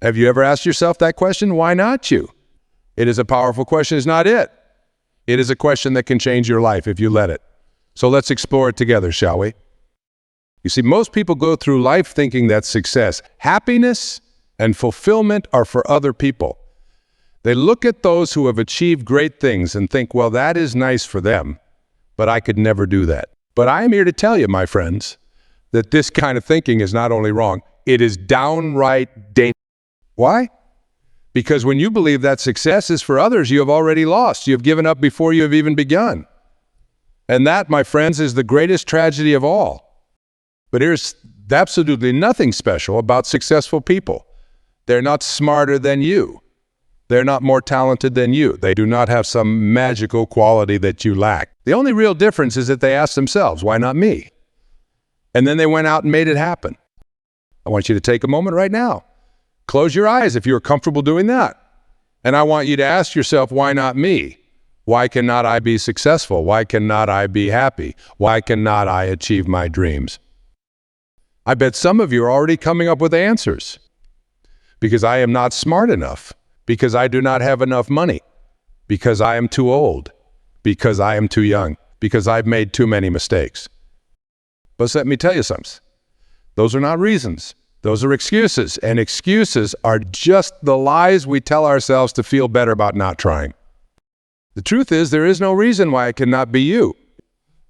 Have you ever asked yourself that question? Why not you? It is a powerful question, is not it? It is a question that can change your life if you let it. So let's explore it together, shall we? You see, most people go through life thinking that success, happiness, and fulfillment are for other people. They look at those who have achieved great things and think, well, that is nice for them, but I could never do that. But I am here to tell you, my friends, that this kind of thinking is not only wrong, it is downright dangerous. Why? Because when you believe that success is for others, you have already lost. You have given up before you have even begun. And that, my friends, is the greatest tragedy of all. But here's absolutely nothing special about successful people. They're not smarter than you. They're not more talented than you. They do not have some magical quality that you lack. The only real difference is that they asked themselves, why not me? And then they went out and made it happen. I want you to take a moment right now. Close your eyes if you're comfortable doing that. And I want you to ask yourself, why not me? Why cannot I be successful? Why cannot I be happy? Why cannot I achieve my dreams? I bet some of you are already coming up with answers. Because I am not smart enough. Because I do not have enough money. Because I am too old. Because I am too young. Because I've made too many mistakes. But let me tell you something. Those are not reasons. Those are excuses. And excuses are just the lies we tell ourselves to feel better about not trying. The truth is, there is no reason why it cannot be you.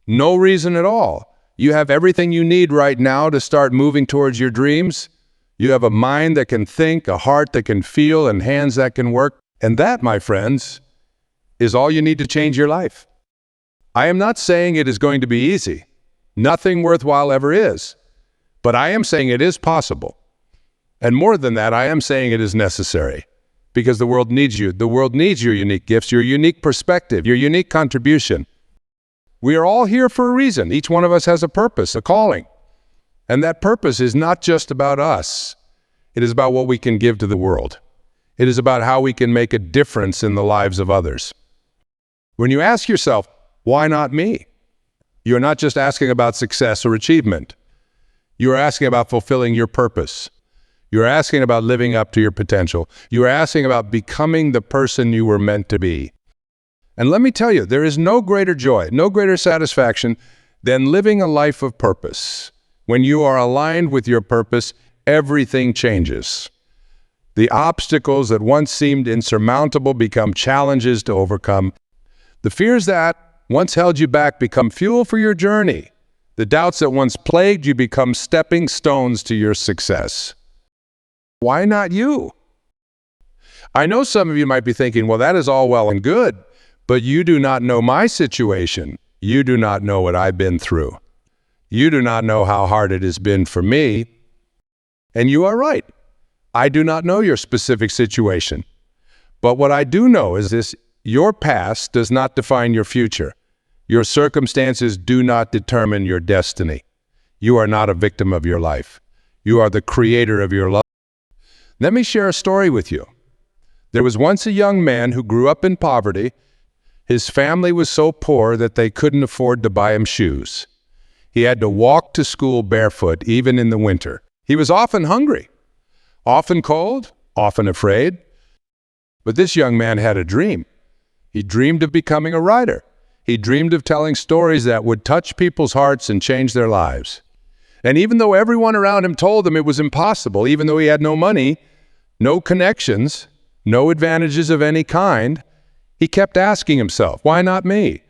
No reason at all. You have everything you need right now to start moving towards your dreams. You have a mind that can think, a heart that can feel, and hands that can work. And that, my friends, is all you need to change your life. I am not saying it is going to be easy. Nothing worthwhile ever is. But I am saying it is possible. And more than that, I am saying it is necessary. Because the world needs you. The world needs your unique gifts, your unique perspective, your unique contribution. We are all here for a reason. Each one of us has a purpose, a calling. And that purpose is not just about us. It is about what we can give to the world. It is about how we can make a difference in the lives of others. When you ask yourself, why not me? You're not just asking about success or achievement. You are asking about fulfilling your purpose. You're asking about living up to your potential. You're asking about becoming the person you were meant to be. And let me tell you, there is no greater joy, no greater satisfaction than living a life of purpose. When you are aligned with your purpose, everything changes. The obstacles that once seemed insurmountable become challenges to overcome. The fears that once held you back become fuel for your journey. The doubts that once plagued you become stepping stones to your success. Why not you? I know some of you might be thinking, well, that is all well and good, but you do not know my situation. You do not know what I've been through. You do not know how hard it has been for me. And you are right. I do not know your specific situation. But what I do know is this: your past does not define your future. Your circumstances do not determine your destiny. You are not a victim of your life. You are the creator of your life. Let me share a story with you. There was once a young man who grew up in poverty. His family was so poor that they couldn't afford to buy him shoes. He had to walk to school barefoot, even in the winter. He was often hungry, often cold, often afraid. But this young man had a dream. He dreamed of becoming a writer. He dreamed of telling stories that would touch people's hearts and change their lives. And even though everyone around him told him it was impossible, even though he had no money, no connections, no advantages of any kind, he kept asking himself, why not me?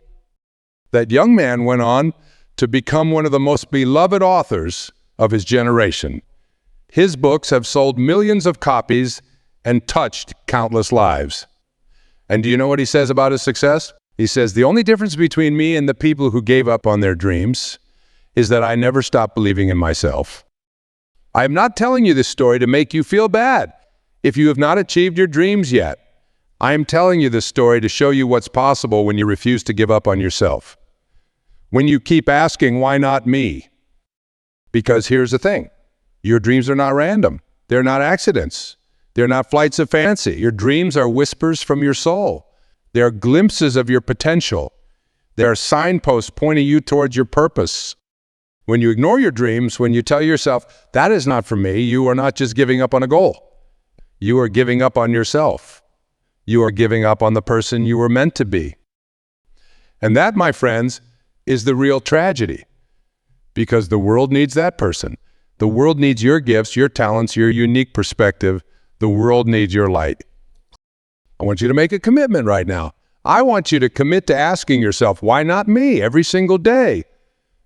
That young man went on to become one of the most beloved authors of his generation. His books have sold millions of copies and touched countless lives. And do you know what he says about his success? He says, the only difference between me and the people who gave up on their dreams is that I never stopped believing in myself. I am not telling you this story to make you feel bad if you have not achieved your dreams yet. I am telling you this story to show you what's possible when you refuse to give up on yourself. When you keep asking, why not me? Because here's the thing. Your dreams are not random. They're not accidents. They're not flights of fancy. Your dreams are whispers from your soul. They are glimpses of your potential. They are signposts pointing you towards your purpose. When you ignore your dreams, when you tell yourself, that is not for me, you are not just giving up on a goal. You are giving up on yourself. You are giving up on the person you were meant to be. And that, my friends, is the real tragedy. Because the world needs that person. The world needs your gifts, your talents, your unique perspective. The world needs your light. I want you to make a commitment right now. I want you to commit to asking yourself, why not me, every single day?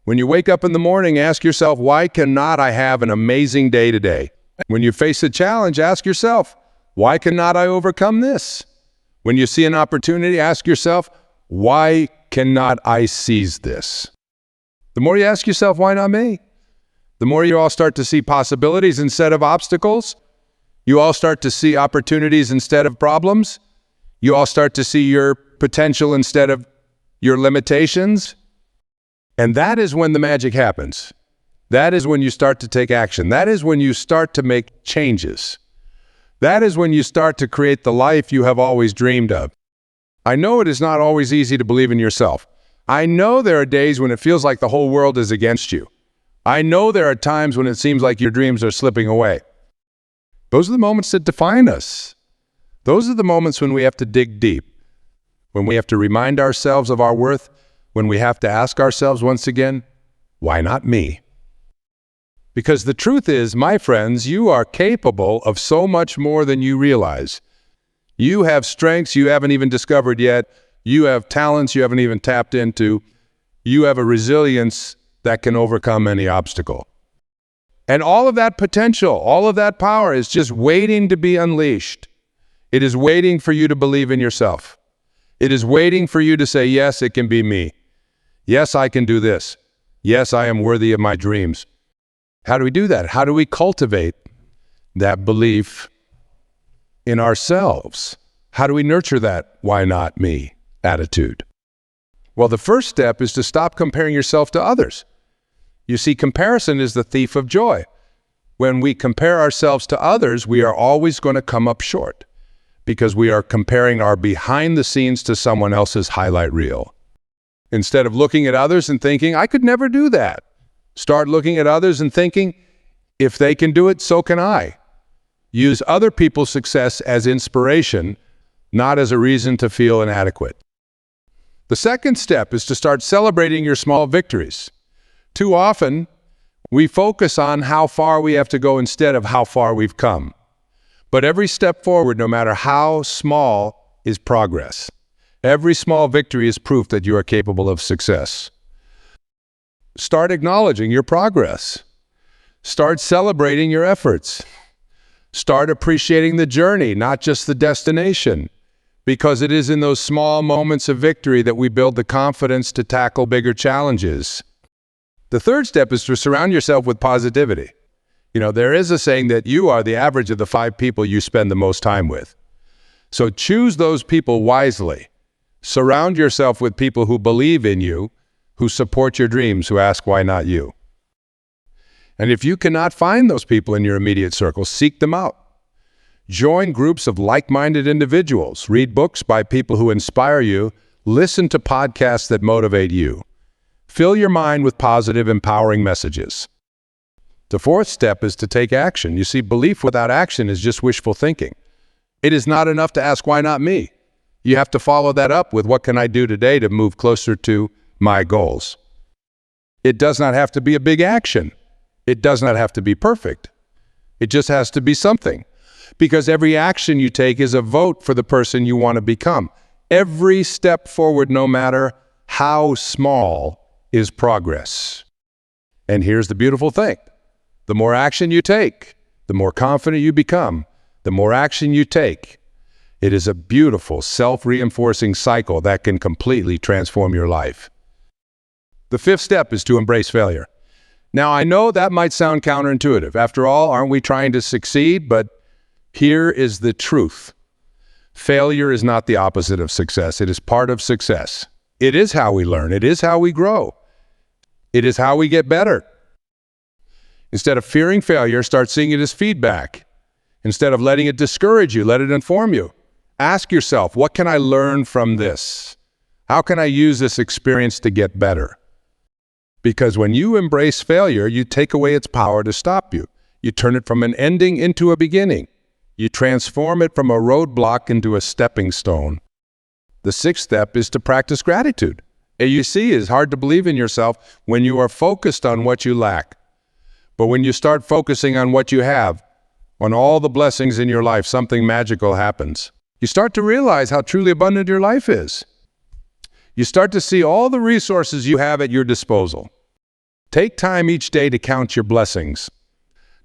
When you wake up in the morning, ask yourself, why cannot I have an amazing day today? When you face a challenge, ask yourself, why cannot I overcome this? When you see an opportunity, ask yourself, why cannot I seize this? The more you ask yourself, why not me? The more you all start to see possibilities instead of obstacles. You all start to see opportunities instead of problems. You all start to see your potential instead of your limitations. And that is when the magic happens. That is when you start to take action. That is when you start to make changes. That is when you start to create the life you have always dreamed of. I know it is not always easy to believe in yourself. I know there are days when it feels like the whole world is against you. I know there are times when it seems like your dreams are slipping away. Those are the moments that define us. Those are the moments when we have to dig deep, when we have to remind ourselves of our worth, when we have to ask ourselves once again, why not me? Because the truth is, my friends, you are capable of so much more than you realize. You have strengths you haven't even discovered yet. You have talents you haven't even tapped into. You have a resilience that can overcome any obstacle. And all of that potential, all of that power is just waiting to be unleashed. It is waiting for you to believe in yourself. It is waiting for you to say, yes, it can be me. Yes, I can do this. Yes, I am worthy of my dreams. How do we do that? How do we cultivate that belief in ourselves? How do we nurture that why not me attitude? Well, the first step is to stop comparing yourself to others. You see, comparison is the thief of joy. When we compare ourselves to others, we are always going to come up short because we are comparing our behind the scenes to someone else's highlight reel. Instead of looking at others and thinking, I could never do that, start looking at others and thinking, if they can do it, so can I. Use other people's success as inspiration, not as a reason to feel inadequate. The second step is to start celebrating your small victories. Too often, we focus on how far we have to go instead of how far we've come. But every step forward, no matter how small, is progress. Every small victory is proof that you are capable of success. Start acknowledging your progress. Start celebrating your efforts. Start appreciating the journey, not just the destination, because it is in those small moments of victory that we build the confidence to tackle bigger challenges. The third step is to surround yourself with positivity. You know, there is a saying that you are the average of the 5 people you spend the most time with. So choose those people wisely. Surround yourself with people who believe in you, who support your dreams, who ask, why not you? And if you cannot find those people in your immediate circle, seek them out. Join groups of like-minded individuals. Read books by people who inspire you. Listen to podcasts that motivate you. Fill your mind with positive, empowering messages. The fourth step is to take action. You see, belief without action is just wishful thinking. It is not enough to ask, why not me? You have to follow that up with, what can I do today to move closer to my goals? It does not have to be a big action. It does not have to be perfect. It just has to be something. Because every action you take is a vote for the person you want to become. Every step forward, no matter how small, is progress. And here's the beautiful thing. The more action you take, the more confident you become. The more action you take, it is a beautiful, self-reinforcing cycle that can completely transform your life. The fifth step is to embrace failure. Now, I know that might sound counterintuitive. After all, aren't we trying to succeed? But here is the truth. Failure is not the opposite of success. It is part of success. It is how we learn. It is how we grow. It is how we get better. Instead of fearing failure, start seeing it as feedback. Instead of letting it discourage you, let it inform you. Ask yourself, what can I learn from this? How can I use this experience to get better? Because when you embrace failure, you take away its power to stop you. You turn it from an ending into a beginning. You transform it from a roadblock into a stepping stone. The sixth step is to practice gratitude. You see, it's hard to believe in yourself when you are focused on what you lack. But when you start focusing on what you have, on all the blessings in your life, something magical happens. You start to realize how truly abundant your life is. You start to see all the resources you have at your disposal. Take time each day to count your blessings.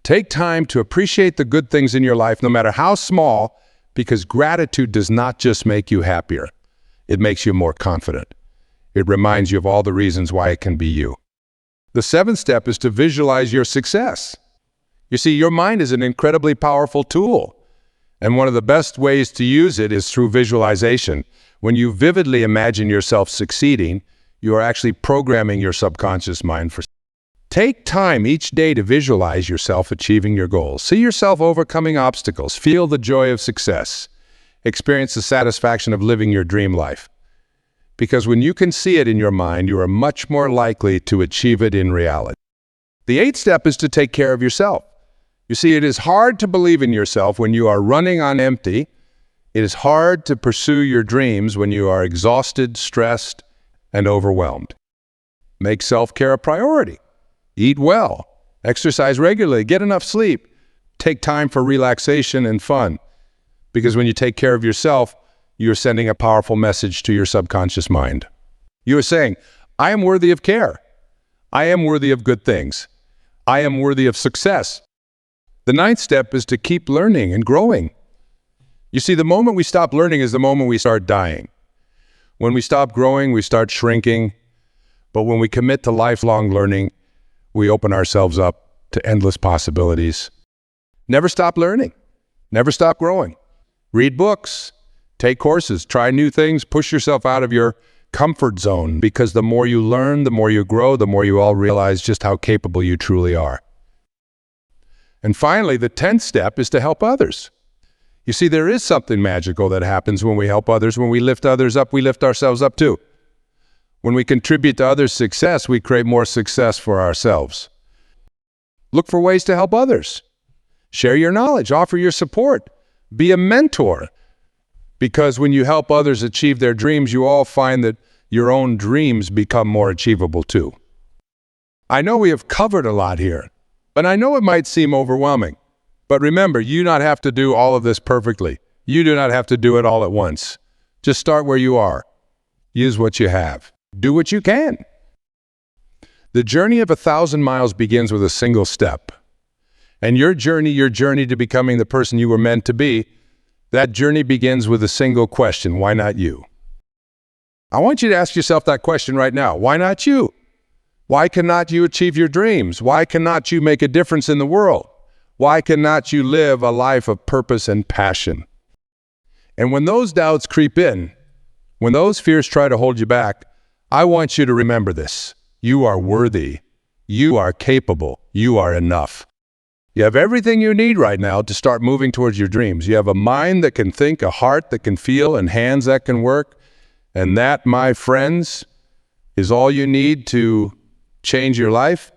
Take time to appreciate the good things in your life, no matter how small, because gratitude does not just make you happier. It makes you more confident. It reminds you of all the reasons why it can be you. The seventh step is to visualize your success. You see, your mind is an incredibly powerful tool, and one of the best ways to use it is through visualization. When you vividly imagine yourself succeeding, you are actually programming your subconscious mind for. Take time each day to visualize yourself achieving your goals. See yourself overcoming obstacles. Feel the joy of success. Experience the satisfaction of living your dream life. Because when you can see it in your mind, you are much more likely to achieve it in reality. The eighth step is to take care of yourself. You see, it is hard to believe in yourself when you are running on empty. It is hard to pursue your dreams when you are exhausted, stressed, and overwhelmed. Make self-care a priority. Eat well. Exercise regularly. Get enough sleep. Take time for relaxation and fun. Because when you take care of yourself, you're sending a powerful message to your subconscious mind. You are saying, I am worthy of care. I am worthy of good things. I am worthy of success. The ninth step is to keep learning and growing. You see, the moment we stop learning is the moment we start dying. When we stop growing, we start shrinking. But when we commit to lifelong learning, we open ourselves up to endless possibilities. Never stop learning. Never stop growing. Read books. Take courses, try new things, push yourself out of your comfort zone, because the more you learn, the more you grow, the more you all realize just how capable you truly are. And finally, the 10th step is to help others. You see, there is something magical that happens when we help others. When we lift others up, we lift ourselves up too. When we contribute to others' success, we create more success for ourselves. Look for ways to help others. Share your knowledge, offer your support, be a mentor. Because when you help others achieve their dreams, you all find that your own dreams become more achievable too. I know we have covered a lot here, but I know it might seem overwhelming. But remember, you do not have to do all of this perfectly. You do not have to do it all at once. Just start where you are. Use what you have. Do what you can. The journey of 1,000 miles begins with a single step. And your journey to becoming the person you were meant to be, that journey begins with a single question: why not you? I want you to ask yourself that question right now. Why not you? Why cannot you achieve your dreams? Why cannot you make a difference in the world? Why cannot you live a life of purpose and passion? And when those doubts creep in, when those fears try to hold you back, I want you to remember this. You are worthy. You are capable. You are enough. You have everything you need right now to start moving towards your dreams. You have a mind that can think, a heart that can feel, and hands that can work. And that, my friends, is all you need to change your life.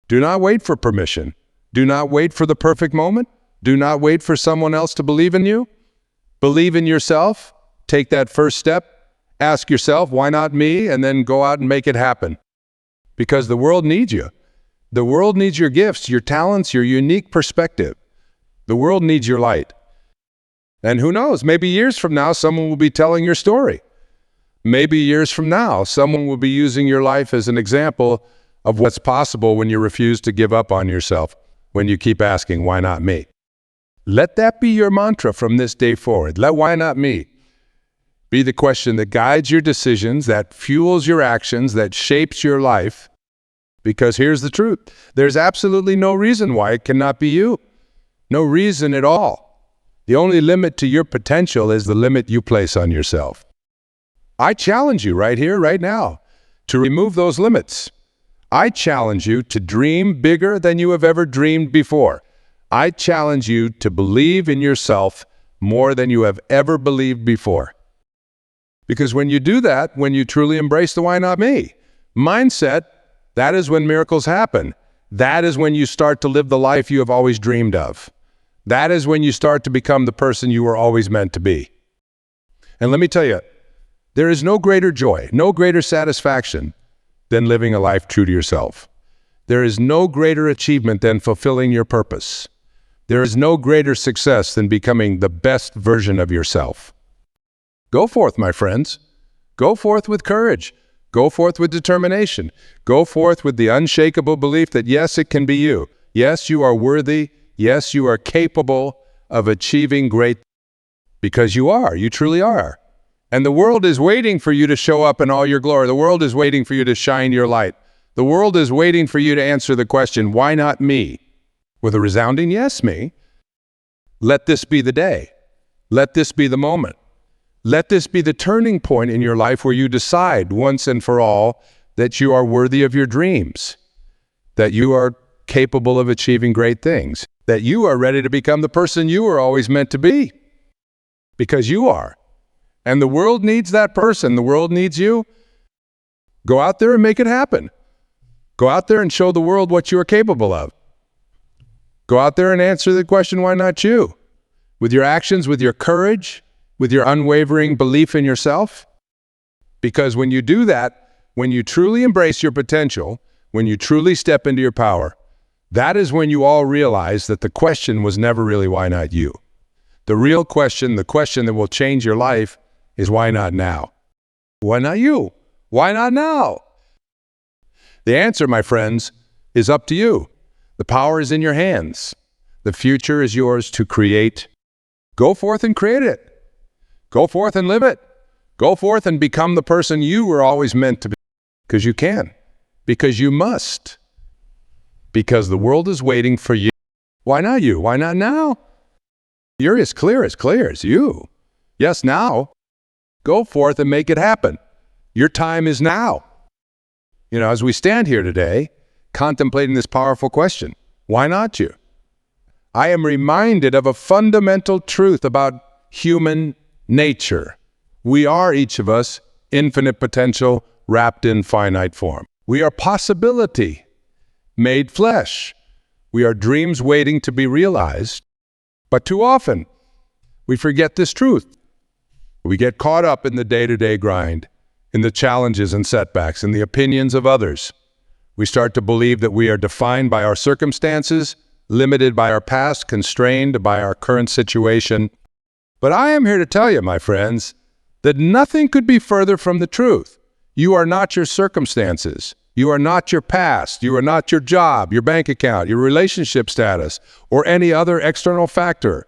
Do not wait for permission. Do not wait for the perfect moment. Do not wait for someone else to believe in you. Believe in yourself. Take that first step. Ask yourself, why not me? And then go out and make it happen. Because the world needs you. The world needs your gifts, your talents, your unique perspective. The world needs your light. And who knows, maybe years from now, someone will be telling your story. Maybe years from now, someone will be using your life as an example of what's possible when you refuse to give up on yourself, when you keep asking, why not me? Let that be your mantra from this day forward. Let why not me be the question that guides your decisions, that fuels your actions, that shapes your life. Because here's the truth. There's absolutely no reason why it cannot be you. No reason at all. The only limit to your potential is the limit you place on yourself. I challenge you right here, right now, to remove those limits. I challenge you to dream bigger than you have ever dreamed before. I challenge you to believe in yourself more than you have ever believed before. Because when you do that, when you truly embrace the why not me mindset, that is when miracles happen. That is when you start to live the life you have always dreamed of. That is when you start to become the person you were always meant to be. And let me tell you, there is no greater joy, no greater satisfaction than living a life true to yourself. There is no greater achievement than fulfilling your purpose. There is no greater success than becoming the best version of yourself. Go forth, my friends. Go forth with courage. Go forth with determination. Go forth with the unshakable belief that yes, it can be you. Yes, you are worthy. Yes, you are capable of achieving great, because you are. You truly are. And the world is waiting for you to show up in all your glory. The world is waiting for you to shine your light. The world is waiting for you to answer the question, why not me? With a resounding yes, me. Let this be the day. Let this be the moment. Let this be the turning point in your life where you decide once and for all that you are worthy of your dreams, that you are capable of achieving great things, that you are ready to become the person you were always meant to be, because you are. And the world needs that person. The world needs you. Go out there and make it happen. Go out there and show the world what you are capable of. Go out there and answer the question, why not you? With your actions, with your courage, with your unwavering belief in yourself. Because when you do that, when you truly embrace your potential, when you truly step into your power, that is when you all realize that the question was never really why not you. The real question, the question that will change your life, is why not now? Why not you? Why not now? The answer, my friends, is up to you. The power is in your hands. The future is yours to create. Go forth and create it. Go forth and live it. Go forth and become the person you were always meant to be. Because you can. Because you must. Because the world is waiting for you. Why not you? Why not now? You're as clear as you. Yes, now. Go forth and make it happen. Your time is now. You know, as we stand here today, contemplating this powerful question, why not you? I am reminded of a fundamental truth about human nature. We are, each of us, infinite potential wrapped in finite form. We are possibility made flesh. We are dreams waiting to be realized. But too often, we forget this truth. We get caught up in the day-to-day grind, in the challenges and setbacks, in the opinions of others. We start to believe that we are defined by our circumstances, limited by our past, constrained by our current situation. But I am here to tell you, my friends, that nothing could be further from the truth. You are not your circumstances. You are not your past. You are not your job, your bank account, your relationship status, or any other external factor.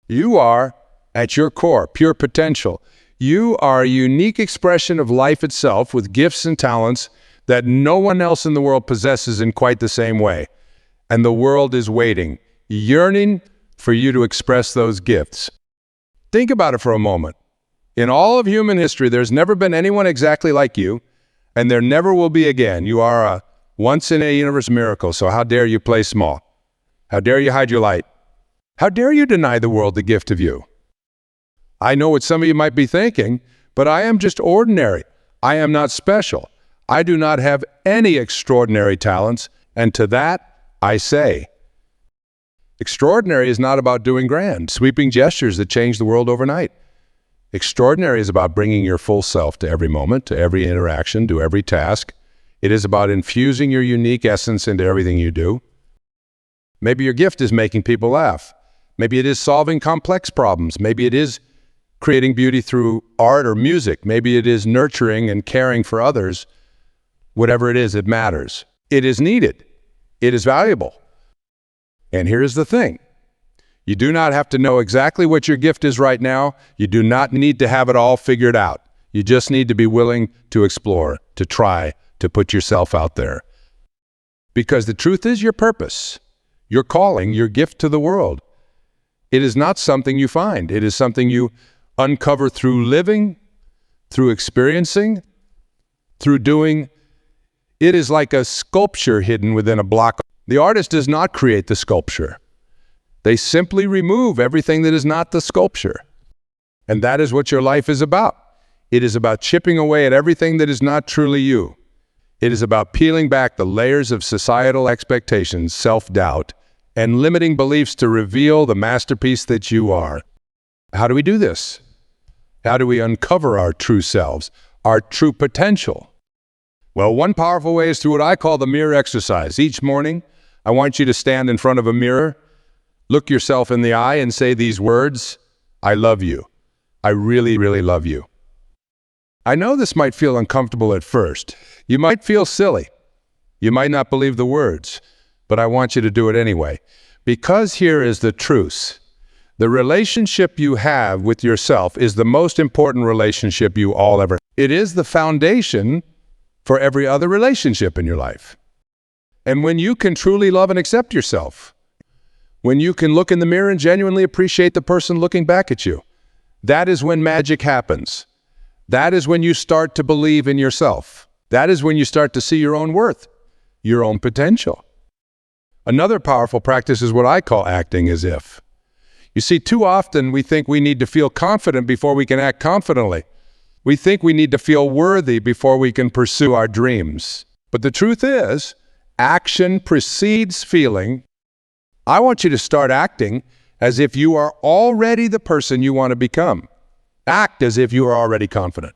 You are, at your core, pure potential. You are a unique expression of life itself with gifts and talents that no one else in the world possesses in quite the same way. And the world is waiting, yearning for you to express those gifts. Think about it for a moment. In all of human history, there's never been anyone exactly like you, and there never will be again. You are a once-in-a-universe miracle, so how dare you play small? How dare you hide your light? How dare you deny the world the gift of you? I know what some of you might be thinking, but I am just ordinary. I am not special. I do not have any extraordinary talents, and to that, I say, extraordinary is not about doing grand, sweeping gestures that change the world overnight. Extraordinary is about bringing your full self to every moment, to every interaction, to every task. It is about infusing your unique essence into everything you do. Maybe your gift is making people laugh. Maybe it is solving complex problems. Maybe it is creating beauty through art or music. Maybe it is nurturing and caring for others. Whatever it is, it matters. It is needed. It is valuable. And here's the thing. You do not have to know exactly what your gift is right now. You do not need to have it all figured out. You just need to be willing to explore, to try, to put yourself out there. Because the truth is your purpose, your calling, your gift to the world. It is not something you find. It is something you uncover through living, through experiencing, through doing. It is like a sculpture hidden within a block. The artist does not create the sculpture. They simply remove everything that is not the sculpture. And that is what your life is about. It is about chipping away at everything that is not truly you. It is about peeling back the layers of societal expectations, self-doubt, and limiting beliefs to reveal the masterpiece that you are. How do we do this? How do we uncover our true selves, our true potential? Well, one powerful way is through what I call the mirror exercise. Each morning, I want you to stand in front of a mirror, look yourself in the eye and say these words, I love you. I really, really love you. I know this might feel uncomfortable at first. You might feel silly. You might not believe the words, but I want you to do it anyway. Because here is the truth. The relationship you have with yourself is the most important relationship you all ever. It is the foundation for every other relationship in your life. And when you can truly love and accept yourself, when you can look in the mirror and genuinely appreciate the person looking back at you, that is when magic happens. That is when you start to believe in yourself. That is when you start to see your own worth, your own potential. Another powerful practice is what I call acting as if. You see, too often we think we need to feel confident before we can act confidently. We think we need to feel worthy before we can pursue our dreams. But the truth is, action precedes feeling. I want you to start acting as if you are already the person you want to become. Act as if you are already confident.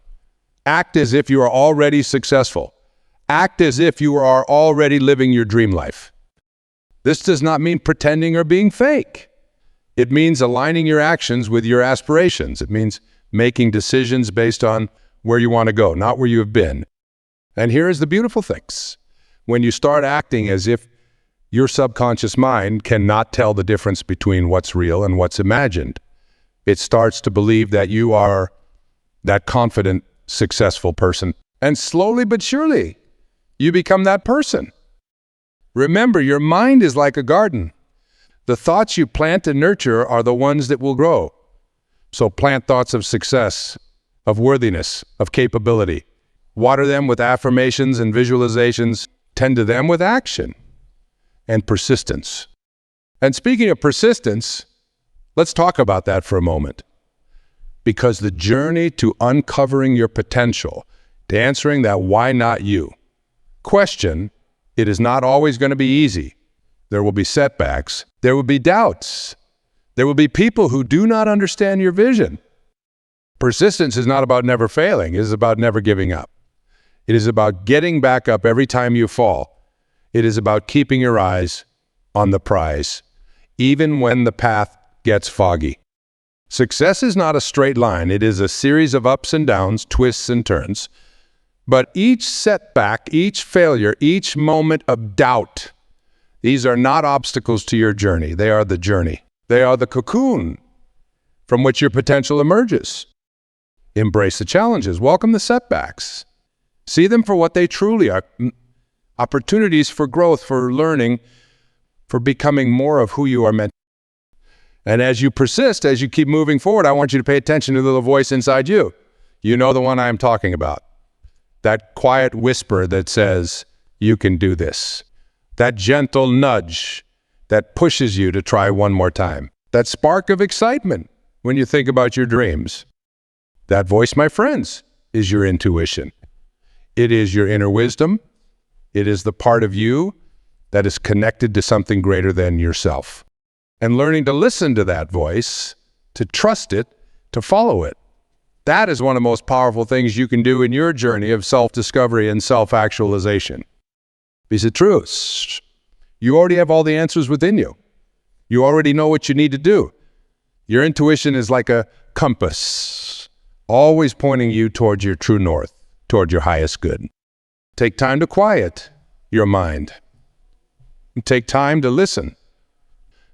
Act as if you are already successful. Act as if you are already living your dream life. This does not mean pretending or being fake. It means aligning your actions with your aspirations. It means making decisions based on where you want to go, not where you have been. And here is the beautiful things. When you start acting as if your subconscious mind cannot tell the difference between what's real and what's imagined, it starts to believe that you are that confident, successful person. And slowly but surely, you become that person. Remember, your mind is like a garden. The thoughts you plant and nurture are the ones that will grow. So plant thoughts of success, of worthiness, of capability. Water them with affirmations and visualizations. Tend to them with action and persistence. And speaking of persistence, let's talk about that for a moment. Because the journey to uncovering your potential, to answering that why not you question, it is not always going to be easy. There will be setbacks. There will be doubts. There will be people who do not understand your vision. Persistence is not about never failing. It is about never giving up. It is about getting back up every time you fall. It is about keeping your eyes on the prize, even when the path gets foggy. Success is not a straight line. It is a series of ups and downs, twists and turns. But each setback, each failure, each moment of doubt, these are not obstacles to your journey. They are the journey. They are the cocoon from which your potential emerges. Embrace the challenges. Welcome the setbacks. See them for what they truly are. Opportunities for growth, for learning, for becoming more of who you are meant. And as you persist, as you keep moving forward, I want you to pay attention to the little voice inside you. You know the one I'm talking about. That quiet whisper that says, you can do this. That gentle nudge that pushes you to try one more time. That spark of excitement when you think about your dreams. That voice, my friends, is your intuition. It is your inner wisdom. It is the part of you that is connected to something greater than yourself. And learning to listen to that voice, to trust it, to follow it. That is one of the most powerful things you can do in your journey of self-discovery and self-actualization. Because the truth, you already have all the answers within you. You already know what you need to do. Your intuition is like a compass, always pointing you towards your true north, toward your highest good. Take time to quiet your mind. Take time to listen.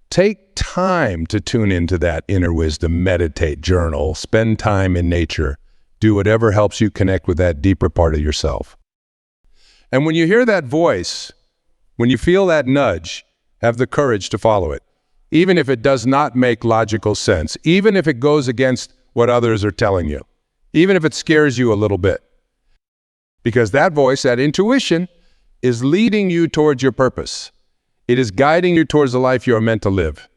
Take time to tune into that inner wisdom, meditate, journal, spend time in nature. Do whatever helps you connect with that deeper part of yourself. And when you hear that voice, when you feel that nudge, have the courage to follow it. Even if it does not make logical sense, even if it goes against what others are telling you, even if it scares you a little bit. Because that voice, that intuition, is leading you towards your purpose. It is guiding you towards the life you are meant to live.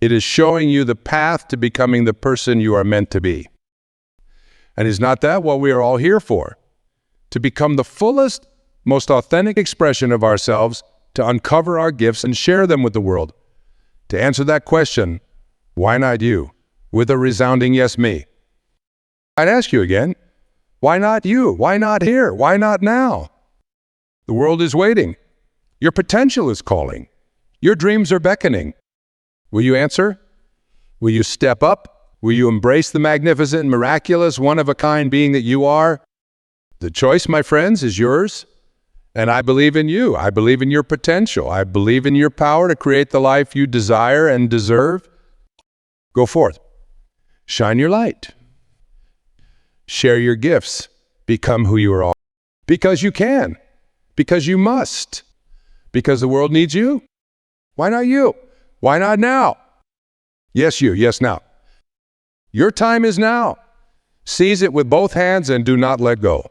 It is showing you the path to becoming the person you are meant to be. And is not that what we are all here for? To become the fullest, most authentic expression of ourselves, to uncover our gifts and share them with the world, to answer that question, why not you, with a resounding yes, me. I'd ask you again, why not you? Why not here? Why not now? The world is waiting. Your potential is calling. Your dreams are beckoning. Will you answer? Will you step up? Will you embrace the magnificent, miraculous, one-of-a-kind being that you are? The choice, my friends, is yours. And I believe in you. I believe in your potential. I believe in your power to create the life you desire and deserve. Go forth. Shine your light. Share your gifts. Become who you are all. Because you can. Because you must. Because the world needs you. Why not you? Why not now? Yes, you. Yes, now. Your time is now. Seize it with both hands and do not let go.